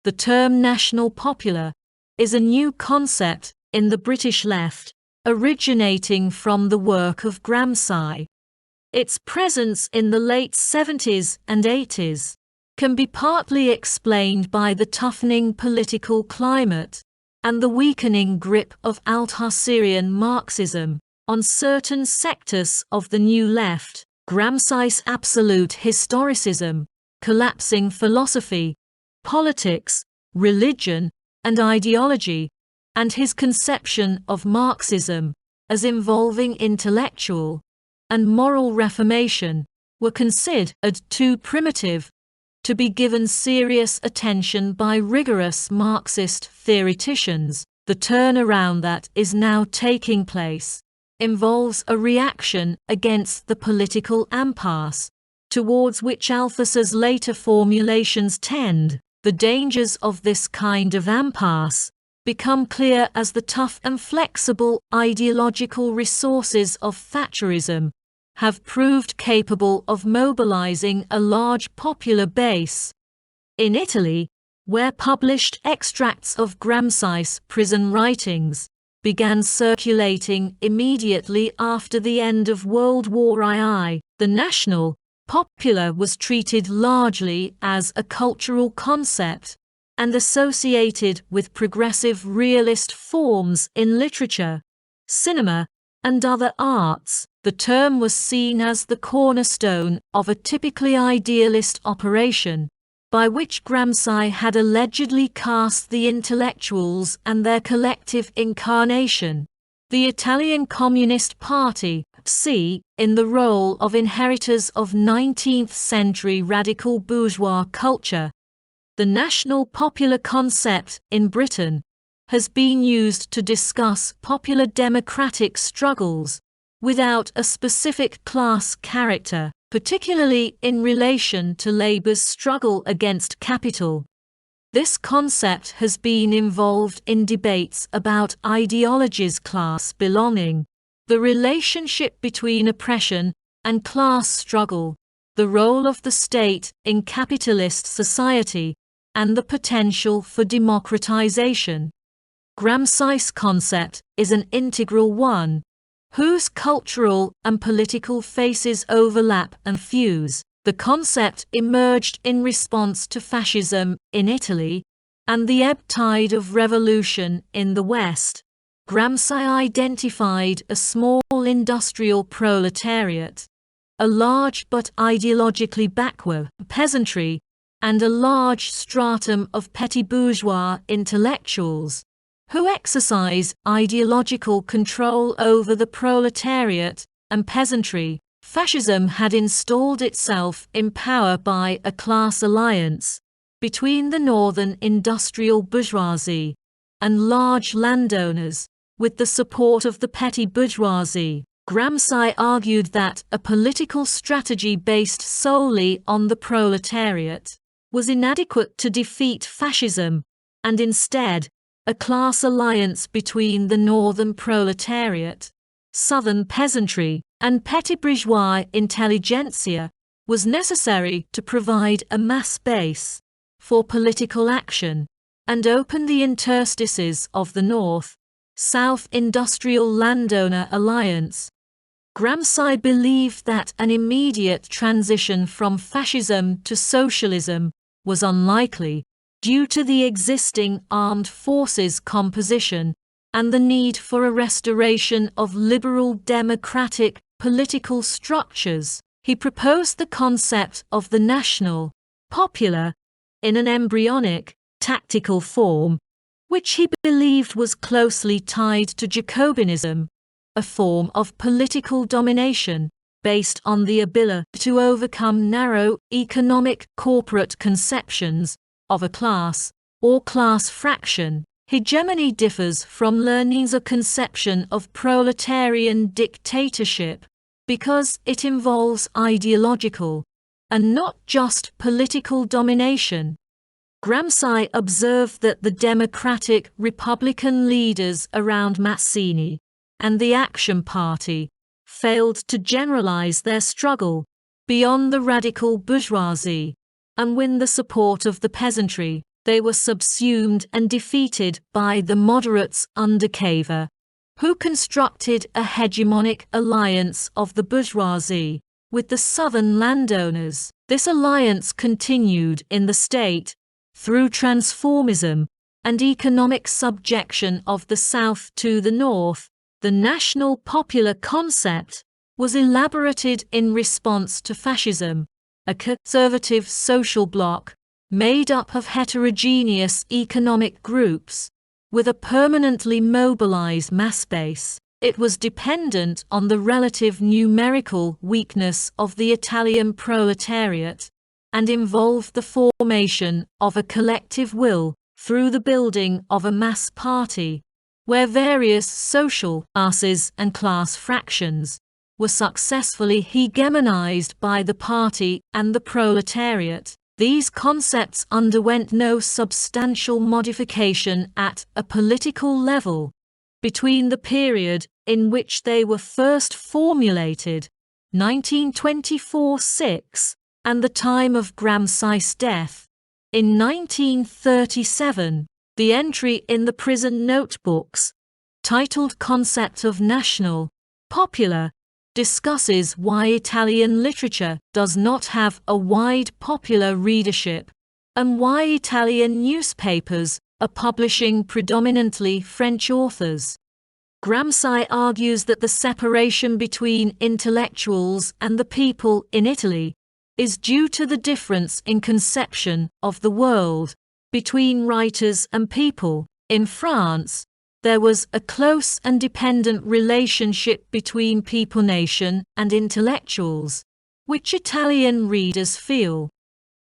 The term national popular is a new concept in the British left, originating from the work of Gramsci. Its presence in the late 70s and 80s can be partly explained by the toughening political climate and the weakening grip of Althusserian Marxism on certain sectors of the New Left, Gramsci's absolute historicism, collapsing philosophy, politics, religion, and ideology, and his conception of Marxism as involving intellectual and moral reformation were considered too primitive to be given serious attention by rigorous Marxist theoreticians. The turnaround that is now taking place involves a reaction against the political impasse towards which Althusser's later formulations tend. The dangers of this kind of impasse become clear as the tough and flexible ideological resources of Thatcherism have proved capable of mobilizing a large popular base. In Italy, where published extracts of Gramsci's prison writings began circulating immediately after the end of World War II, the national popular was treated largely as a cultural concept and associated with progressive realist forms in literature, cinema, and other arts. The term was seen as the cornerstone of a typically idealist operation, by which Gramsci had allegedly cast the intellectuals and their collective incarnation, the Italian Communist Party, in the role of inheritors of 19th-century radical bourgeois culture. The national popular concept in Britain has been used to discuss popular democratic struggles without a specific class character, particularly in relation to Labour's struggle against capital. This concept has been involved in debates about ideologies, class belonging, the relationship between oppression and class struggle, the role of the state in capitalist society, and the potential for democratization. Gramsci's concept is an integral one, whose cultural and political faces overlap and fuse. The concept emerged in response to fascism in Italy and the ebb tide of revolution in the West. Gramsci identified a small industrial proletariat, a large but ideologically backward peasantry, and a large stratum of petty bourgeois intellectuals, who exercise ideological control over the proletariat and peasantry. Fascism had installed itself in power by a class alliance between the northern industrial bourgeoisie and large landowners, with the support of the petty bourgeoisie. Gramsci argued that a political strategy based solely on the proletariat was inadequate to defeat fascism, and instead, a class alliance between the northern proletariat, southern peasantry, and petty bourgeois intelligentsia was necessary to provide a mass base for political action and open the interstices of the North-South industrial landowner alliance. Gramsci believed that an immediate transition from fascism to socialism was unlikely due to the existing armed forces composition and the need for a restoration of liberal democratic political structures. He proposed the concept of the national popular in an embryonic, tactical form, which he believed was closely tied to Jacobinism, a form of political domination based on the ability to overcome narrow economic corporate conceptions of a class or class fraction. Hegemony differs from Lenin's conception of proletarian dictatorship because it involves ideological and not just political domination. Gramsci observed that the democratic Republican leaders around Mazzini and the Action Party failed to generalize their struggle beyond the radical bourgeoisie and win the support of the peasantry. they were subsumed and defeated by the moderates under Cavour, who constructed a hegemonic alliance of the bourgeoisie with the southern landowners. This alliance continued in the state through transformism and economic subjection of the South to the North. The national popular concept was elaborated in response to fascism, a conservative social bloc made up of heterogeneous economic groups with a permanently mobilized mass base. It was dependent on the relative numerical weakness of the Italian proletariat and involved the formation of a collective will through the building of a mass party, where various social classes and class fractions were successfully hegemonized by the party and the proletariat. These concepts underwent no substantial modification at a political level between the period in which they were first formulated, 1924-6, and the time of Gramsci's death, in 1937. The entry in the prison notebooks, titled Concept of National, Popular, discusses why Italian literature does not have a wide popular readership, and why Italian newspapers are publishing predominantly French authors. Gramsci argues that the separation between intellectuals and the people in Italy is due to the difference in conception of the world between writers and people. In France, there was a close and dependent relationship between people-nation and intellectuals, which Italian readers feel.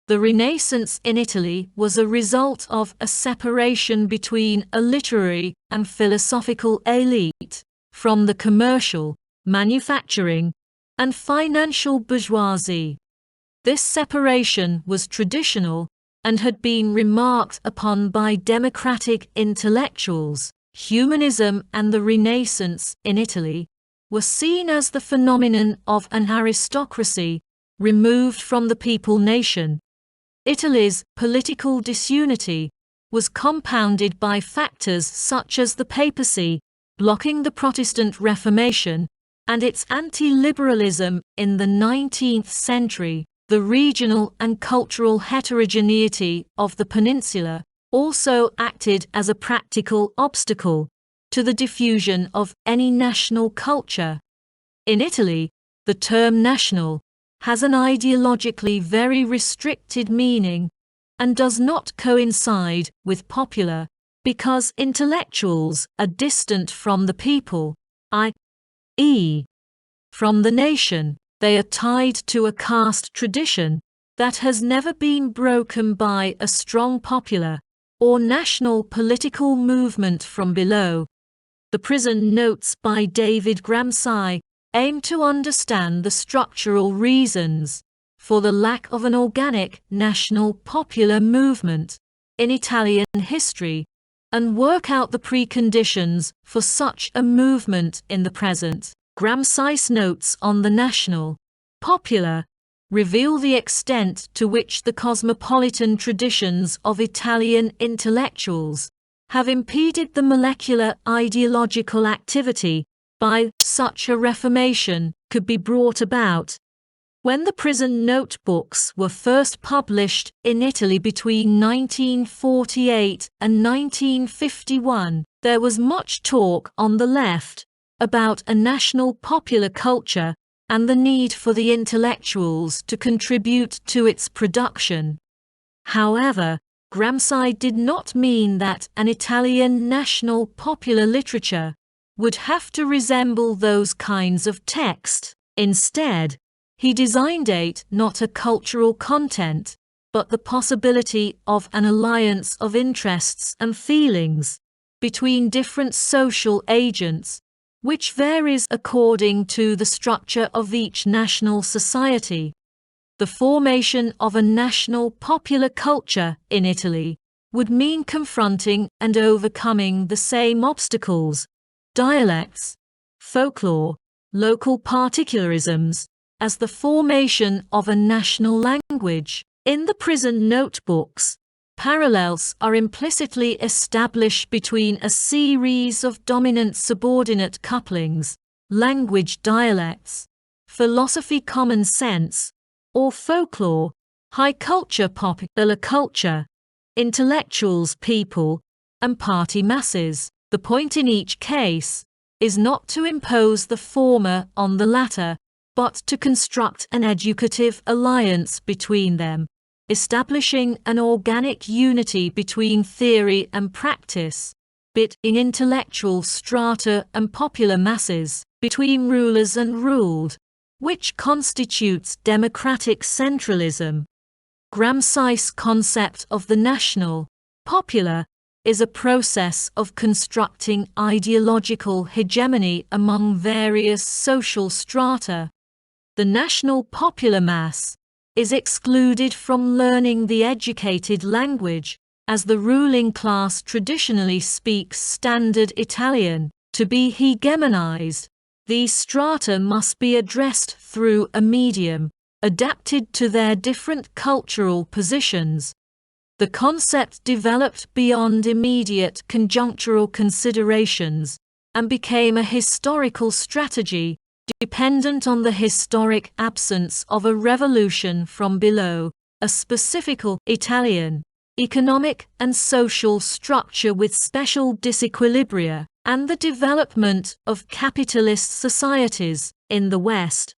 The Renaissance in Italy was a result of a separation between a literary and philosophical elite from the commercial, manufacturing, and financial bourgeoisie. This separation was traditional and had been remarked upon by democratic intellectuals. Humanism and the Renaissance in Italy were seen as the phenomenon of an aristocracy removed from the people-nation. Italy's political disunity was compounded by factors such as the papacy blocking the Protestant Reformation and its anti-liberalism in the 19th century. The regional and cultural heterogeneity of the peninsula also acted as a practical obstacle to the diffusion of any national culture. In Italy, the term national has an ideologically very restricted meaning and does not coincide with popular because intellectuals are distant from the people, i.e., from the nation. They are tied to a caste tradition that has never been broken by a strong popular or national political movement from below. The Prison Notes by David Gramsci aim to understand the structural reasons for the lack of an organic national popular movement in Italian history and work out the preconditions for such a movement in the present. Gramsci's notes on the national, popular, reveal the extent to which the cosmopolitan traditions of Italian intellectuals have impeded the molecular ideological activity by such a reformation could be brought about. When the prison notebooks were first published in Italy between 1948 and 1951, there was much talk on the left about a national popular culture and the need for the intellectuals to contribute to its production. However, Gramsci did not mean that an Italian national popular literature would have to resemble those kinds of text. Instead, he designed it not a cultural content, but the possibility of an alliance of interests and feelings between different social agents, which varies according to the structure of each national society. The formation of a national popular culture in Italy would mean confronting and overcoming the same obstacles, dialects, folklore, local particularisms, as the formation of a national language. In the prison notebooks, Parallels are implicitly established between a series of dominant-subordinate couplings, language dialects, philosophy common sense, or folklore, high culture popular culture, intellectuals people, and party masses. The point in each case is not to impose the former on the latter, but to construct an educative alliance between them, establishing an organic unity between theory and practice, in intellectual strata and popular masses, between rulers and ruled, which constitutes democratic centralism. Gramsci's concept of the national, popular, is a process of constructing ideological hegemony among various social strata. The national popular mass is excluded from learning the educated language, as the ruling class traditionally speaks Standard Italian. To be hegemonized, these strata must be addressed through a medium adapted to their different cultural positions. The concept developed beyond immediate conjunctural considerations and became a historical strategy dependent on the historic absence of a revolution from below, a specific Italian economic and social structure with special disequilibria, and the development of capitalist societies in the West.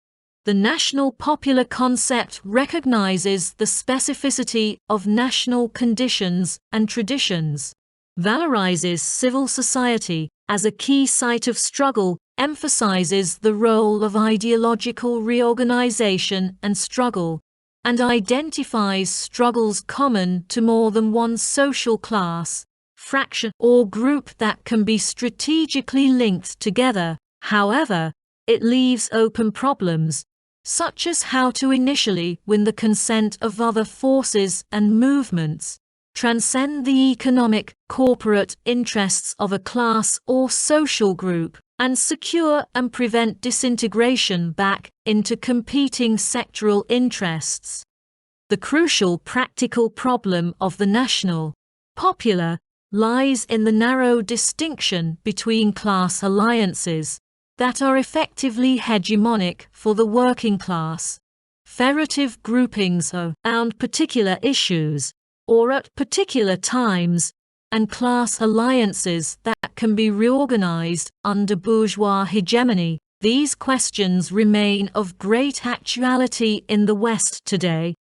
The national popular concept recognizes the specificity of national conditions and traditions, valorizes civil society as a key site of struggle, emphasizes the role of ideological reorganization and struggle, and identifies struggles common to more than one social class, fraction, or group that can be strategically linked together. However, it leaves open problems, such as how to initially win the consent of other forces and movements, transcend the economic, corporate interests of a class or social group, and secure and prevent disintegration back into competing sectoral interests. The crucial practical problem of the national, popular, lies in the narrow distinction between class alliances that are effectively hegemonic for the working class, federative groupings around particular issues or at particular times, and class alliances that can be reorganized under bourgeois hegemony. These questions remain of great actuality in the West today,